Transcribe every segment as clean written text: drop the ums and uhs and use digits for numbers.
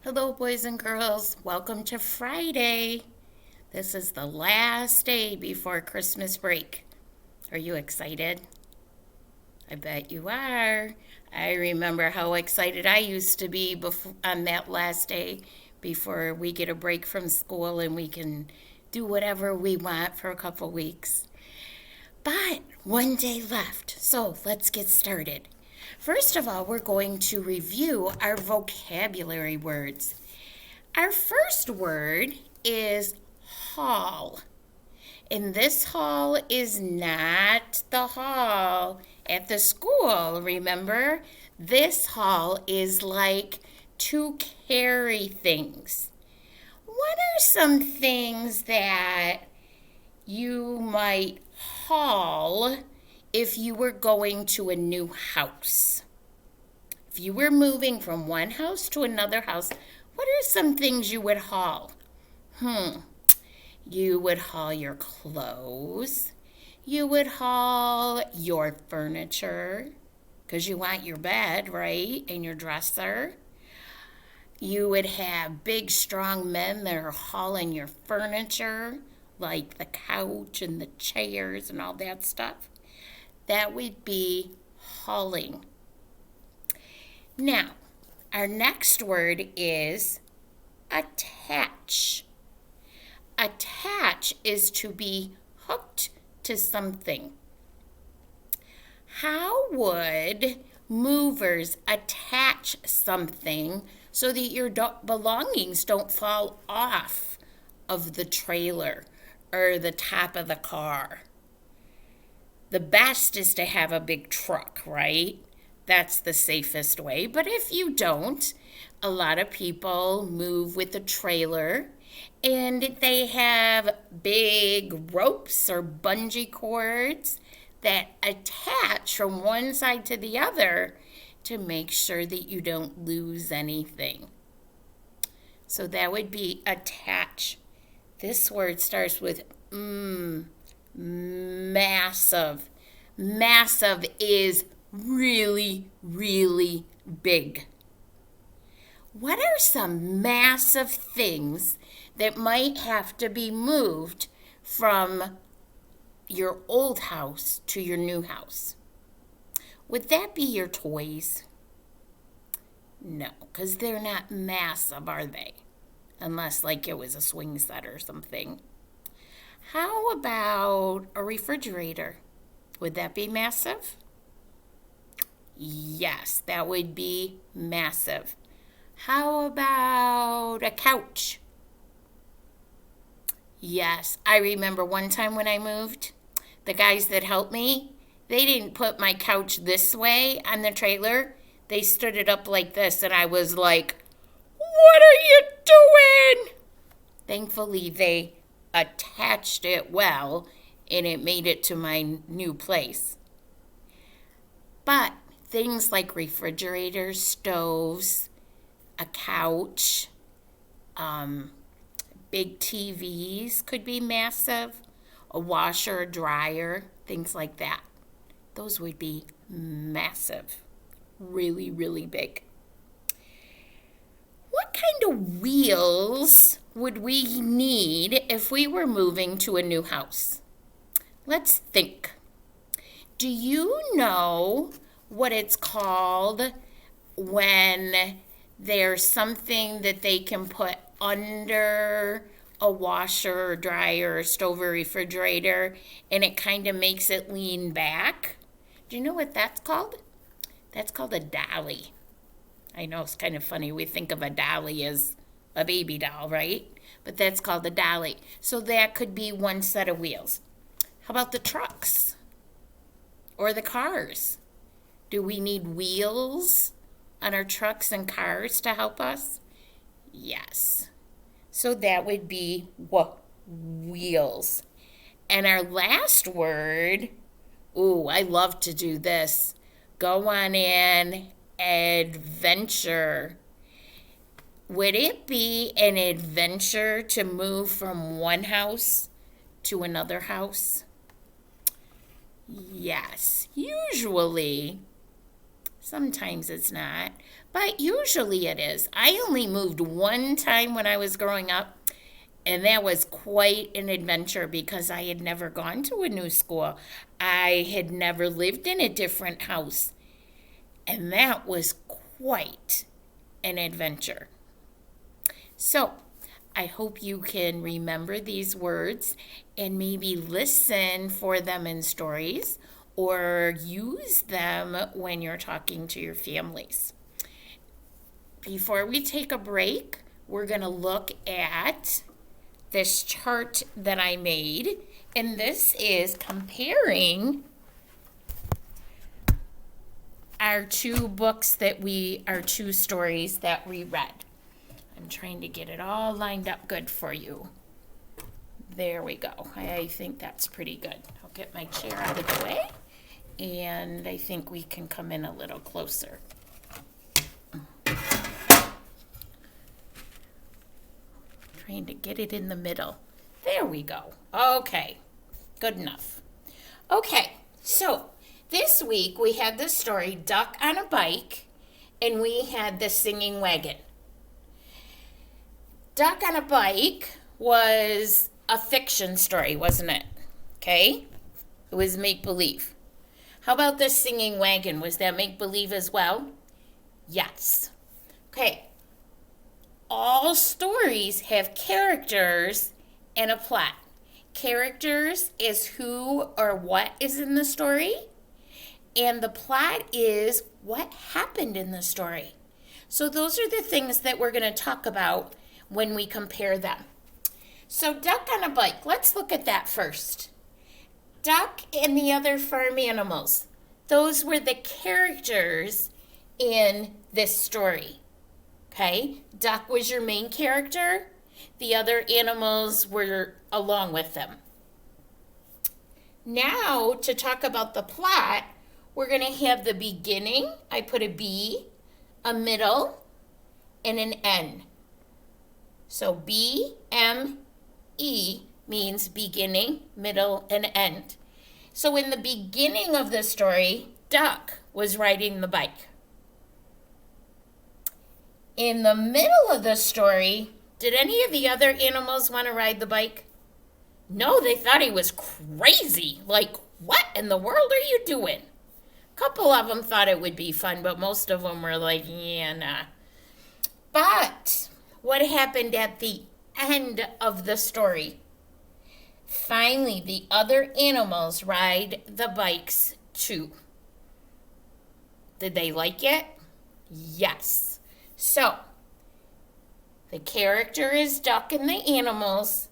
Hello, boys and girls. Welcome to Friday. This is the last day before Christmas break. Are you excited? I bet you are. I remember how excited I used to be on that last day before we get a break from school and we can do whatever we want for a couple weeks. But one day left, so let's get started. First of all, we're going to review our vocabulary words. Our first word is hall. And this hall is not the hall at the school, remember? This hall is like to carry things. What are some things that you might haul if you were going to a new house? If you were moving from one house to another house, what are some things you would haul? You would haul your clothes. You would haul your furniture because you want your bed, right? And your dresser. You would have big, strong men that are hauling your furniture, like the couch and the chairs and all that stuff. That would be hauling. Now, our next word is attach. Attach is to be hooked to something. How would movers attach something so that your belongings don't fall off of the trailer or the top of the car? The best is to have a big truck, right? That's the safest way. But if you don't, a lot of people move with a trailer and they have big ropes or bungee cords that attach from one side to the other to make sure that you don't lose anything. So that would be attach. This word starts with massive. Massive is really, really big. What are some massive things that might have to be moved from your old house to your new house? Would that be your toys? No, because they're not massive, are they? Unless, like, it was a swing set or something. How about a refrigerator? Would that be massive? Yes, that would be massive. How about a couch? Yes, I remember one time when I moved, the guys that helped me, they didn't put my couch this way on the trailer. They stood it up like this, and I was like, "What are you doing?" Thankfully, they attached it well, and it made it to my new place. But things like refrigerators, stoves, a couch, big TVs could be massive, a washer, a dryer, things like that. Those would be massive, really, really big. What kind of wheels would we need if we were moving to a new house? Let's think. Do you know what it's called when there's something that they can put under a washer or dryer or stove or refrigerator and it kind of makes it lean back? Do you know what that's called? That's called a dolly. I know it's kind of funny. We think of a dolly as a baby doll, right? But that's called a dolly. So that could be one set of wheels. How about the trucks or the cars? Do we need wheels on our trucks and cars to help us? Yes. So that would be wheels. And our last word, ooh, I love to do this. Go on in, adventure. Would it be an adventure to move from one house to another house? Yes, usually. Sometimes it's not. but usually it is. I only moved one time when I was growing up, and that was quite an adventure because I had never gone to a new school. I had never lived in a different house, and that was quite an adventure. So, I hope you can remember these words and maybe listen for them in stories or use them when you're talking to your families. Before we take a break, we're going to look at this chart that I made, and this is comparing our two stories that we read. I'm trying to get it all lined up good for you. There we go. I think that's pretty good. I'll get my chair out of the way, and I think we can come in a little closer. Trying to get it in the middle. There we go. Okay, good enough. Okay, so this week we had the story Duck on a Bike, and we had the Singing Wagon. Duck on a Bike was a fiction story, wasn't it? Okay, it was make-believe. How about the Singing Wagon? Was that make-believe as well? Yes. Okay. All stories have characters and a plot. Characters is who or what is in the story, and the plot is what happened in the story. So those are the things that we're going to talk about when we compare them. So Duck on a Bike, let's look at that first. Duck and the other farm animals, those were the characters in this story. Okay, Duck was your main character. The other animals were along with them. Now, to talk about the plot, we're going to have the beginning. I put a B, a middle, and an N. So B, M, E means beginning, middle, and end. So in the beginning of the story, Duck was riding the bike. In the middle of the story, did any of the other animals want to ride the bike? No, they thought he was crazy. Like, what in the world are you doing? A couple of them thought it would be fun, but most of them were like, yeah, nah. But what happened at the end of the story? Finally, the other animals ride the bikes too. Did they like it? Yes. So, the character is Duck and the animals.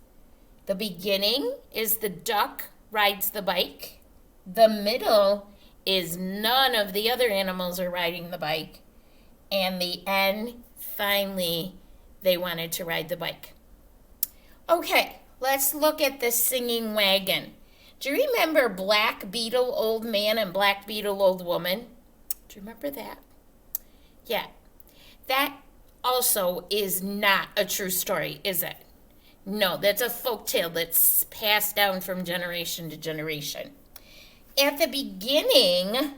The beginning is the duck rides the bike. The middle is none of the other animals are riding the bike. And the end, finally, they wanted to ride the bike. Okay, let's look at the Singing Wagon. Do you remember Black Beetle Old Man and Black Beetle Old Woman? Do you remember that? Yeah. That also is not a true story, is it? No, that's a folk tale that's passed down from generation to generation. At the beginning,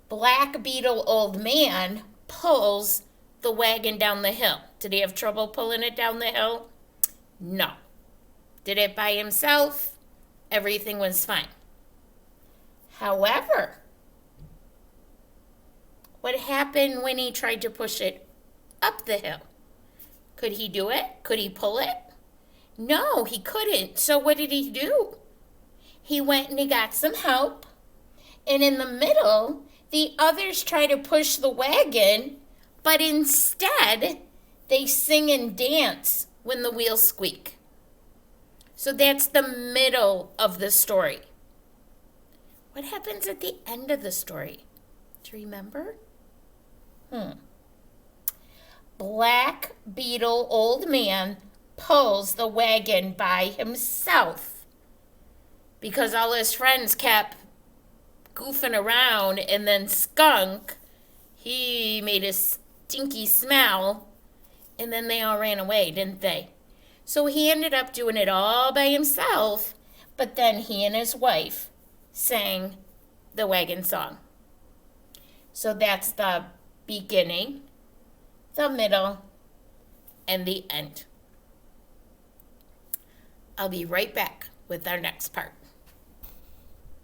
Black Beetle Old Man pulls the wagon down the hill. Did he have trouble pulling it down the hill? No. Did it by himself? Everything was fine. However, what happened when he tried to push it up the hill? Could he do it? Could he pull it? No, he couldn't. So what did he do? He went and he got some help. And in the middle, the others try to push the wagon, but instead, they sing and dance when the wheels squeak. So that's the middle of the story. What happens at the end of the story? Do you remember? Black Beetle Old Man pulls the wagon by himself because all his friends kept goofing around, and then Skunk, he made a stinky smell, and then they all ran away, didn't they? So he ended up doing it all by himself, but then he and his wife sang the wagon song. So that's the beginning, the middle, and the end. I'll be right back with our next part.